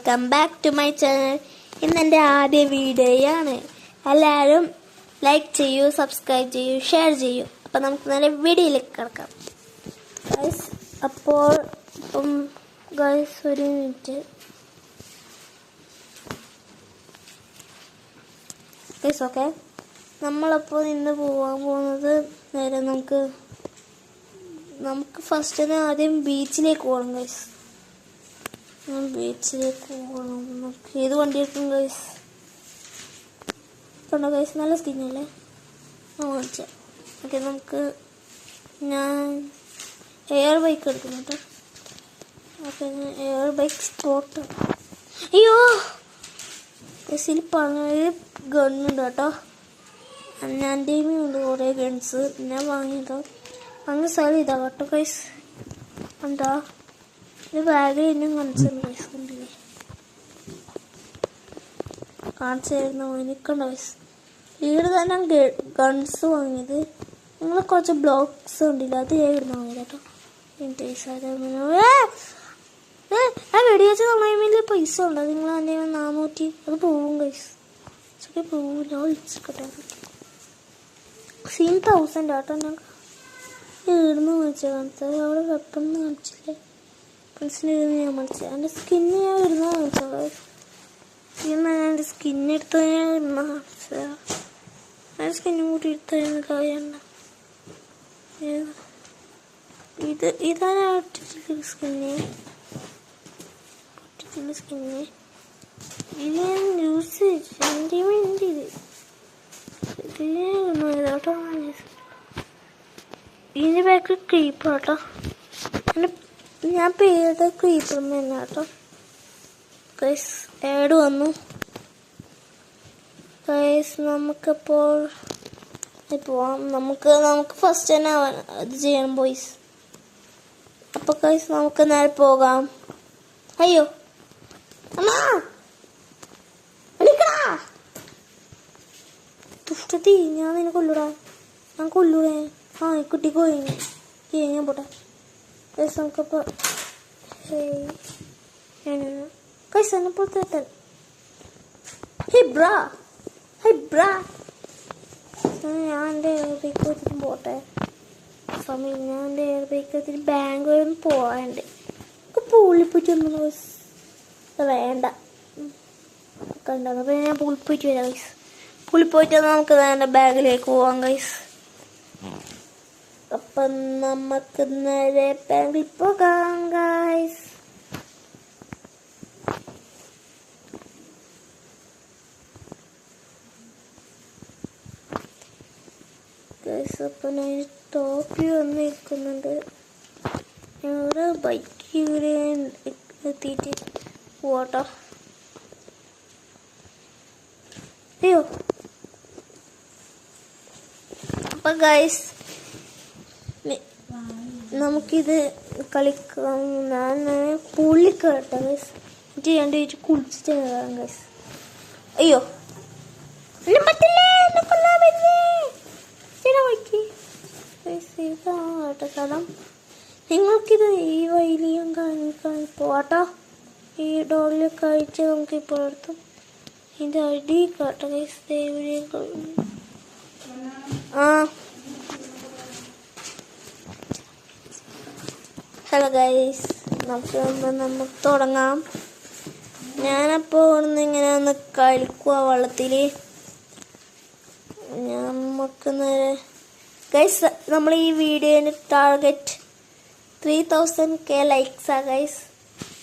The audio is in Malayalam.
Welcome back to my channel. ഇന്നെൻ്റെ ആദ്യ വീഡിയോയാണ്. എല്ലാവരും ലൈക്ക് ചെയ്യൂ, സബ്സ്ക്രൈബ് ചെയ്യൂ, ഷെയർ ചെയ്യൂ. അപ്പം നമുക്ക് നല്ല വീഡിയോയിലേക്ക് കിടക്കാം ഗൈസ്. അപ്പോൾ ഗൈസ് ഒരു മിനിറ്റ് ഗൈസ്. ഓക്കെ, നമ്മളപ്പോൾ ഇന്ന് പോകാൻ പോകുന്നത് നേരെ നമുക്ക് ഫസ്റ്റ് ആദ്യം ബീച്ചിലേക്ക് പോകണം ഗൈസ്. ബീച്ചിലേക്ക് പോകണം. നമുക്ക് ഏത് വണ്ടി എടുക്കും ഗൈസ്? കണ്ടോ ഗൈസ്, നല്ല സ്കിന്നല്ലേ? വാങ്ങിച്ചാൽ ഓക്കെ. നമുക്ക് ഞാൻ എയർ ബൈക്ക് എടുക്കുന്നു കേട്ടോ. Okay, air bike spot. അയ്യോ ഗൈസിൽ പറഞ്ഞൊരു ഗണ്ണുണ്ട് കേട്ടോ. അന്നാൻ്റെയും ഉണ്ട് കുറേ ഗൺസ്. ഞാൻ വാങ്ങിയതോ അങ്ങ് സ്ഥലം ഇതാ കേട്ടോ ഗൈസ്. എന്താ ഒരു ബാഗിൽ ഇന്നും കാണിച്ചിരുന്നു ഗൈസ്. കണ്ടില്ലേ? കാണിച്ചു തരുന്ന എനിക്കുണ്ടോ ഗൈസ്. ഇവിടെ തന്നെ ഗൺസ് വാങ്ങിയത്. നിങ്ങൾ കുറച്ച് ബ്ലോക്സ് ഉണ്ടല്ലോ, അത് ഞാൻ ഇവിടുന്ന് വാങ്ങിയത് കേട്ടോ. ആ വെടിവെച്ച് നമ്മളതിൽ പൈസ ഉണ്ട്. നിങ്ങൾ അതിൻ്റെ 400 അത് പോവും ഗൈസ്. പോവില്ല, വിളിച്ചിട്ടെ. 1000 കേട്ടോ. ഞാൻ ഇവിടുന്ന് മേടിച്ചാൽ കാണിച്ചത്. അവിടെ വെപ്പണെന്ന് കാണിച്ചില്ലേ? ഫ്രണ്ട്സിൻ്റെ ഇരുന്ന് ഞാൻ മേടിച്ചത്. എൻ്റെ സ്കിന്ന് ഞാൻ ഇരുന്ന് കാണിച്ചത്. ഞാൻ എൻ്റെ സ്കിന്നെടുത്ത് ഞാൻ ഇരുന്ന് കാണിച്ചത്. എൻ്റെ സ്കിന്നും കൂടി എടുത്തായിരുന്നു കാര്യമുണ്ട്. ഇതാണ് ഒട്ടിച്ചിട്ടുള്ള സ്കിന്ന്. ഇത് ഞാൻ യൂസ് ചെയ്തു. എൻ്റെ വേണ്ടി ഇത് കേട്ടോ. ഇതിൻ്റെ ബാക്കിൽ ക്രീപ്പർ കേട്ടോ. ഞാൻ പേരുടെ ക്രീപ്പർ തന്നെ കേട്ടോ ഗൈസ്. ഏഡ് വന്നു ഗൈസ്. നമുക്കിപ്പോൾ പോവാം. നമുക്ക് ഫസ്റ്റ് തന്നെ ഇത് ചെയ്യണം ബോയ്സ്. അപ്പോൾ ഗൈസ് നമുക്ക് നേരെ പോകാം. അയ്യോ അമ്മാ തുഷ്ടത്തി, ഞാൻ നിന്നെ കൊല്ലൂടാ. ഞാൻ കൊല്ലൂടേ. ആ കുട്ടിക്ക് പോയി ഞാൻ പോട്ടെ ഗൈസ്. നമുക്കപ്പോൾ ഗൈസ് എന്നെ പുറത്തെത്താൻ. ഹേ ബ്രാ ഞാൻ എൻ്റെ എയർ ബൈക്ക് വെച്ചിട്ട് പോട്ടെ. സമയം ഞാൻ എൻ്റെ എയർ ബൈക്ക് വെച്ചിട്ട് ബാങ്ക് വരെ ഒന്ന് പോകാനുണ്ട്. പൂളിൽ പോയിട്ട് വന്നു ഗൈസ്. വേണ്ട കണ്ടത്. അപ്പം ഞാൻ പൂളിൽ പോയിട്ട് വരാം ഗൈസ്. പൂളിൽ പോയിട്ട് നമുക്ക് എൻ്റെ ബാഗിലേക്ക് പോവാം ഗൈസ്. അപ്പം നമുക്ക് നേരെ ബാങ്കിൽ പോകാം ഗൈസ്. ഗൈസ് അപ്പം ഞാൻ ടോപ്പിൽ വന്നിരിക്കുന്നുണ്ട്. ഞങ്ങളുടെ ബൈക്ക് ഇവിടെ എത്തിയിട്ട് പോട്ടോ. അയ്യോ അപ്പം ഗൈസ് നമുക്കിത് കളിക്കാം. ഞാൻ പുള്ളി കേട്ടോ ഗൈസ്. എന്നിട്ട് രണ്ട് ചേച്ചി കുളിച്ചിട്ട് കയറാം ഗൈസ്. അയ്യോ എന്നെ പറ്റില്ലേ, എന്നെ കൊല്ലാൻ പറ്റില്ലേ? ഇതാട്ടോ സ്ഥലം. നിങ്ങൾക്കിത് ഈ വൈലിയും കാണിക്കാൻ പോട്ടോ. ഈ ഡോറിൽ കഴിച്ച് നമുക്ക് ഇപ്പോൾ എടുത്തും ഇതിൻ്റെ അടി കേട്ടോ ഗൈസ്. ഹലോ ഗൈസ്, നമുക്ക് തുടങ്ങാം. ഞാനപ്പോൾ ഇങ്ങനെ ഒന്ന് കളിക്കുക വെള്ളത്തിൽ. നമുക്ക് നേരെ ഗൈസ് നമ്മൾ ഈ വീഡിയോന് ടാർഗറ്റ് 3000K ലൈക്സാ ഗൈസ്.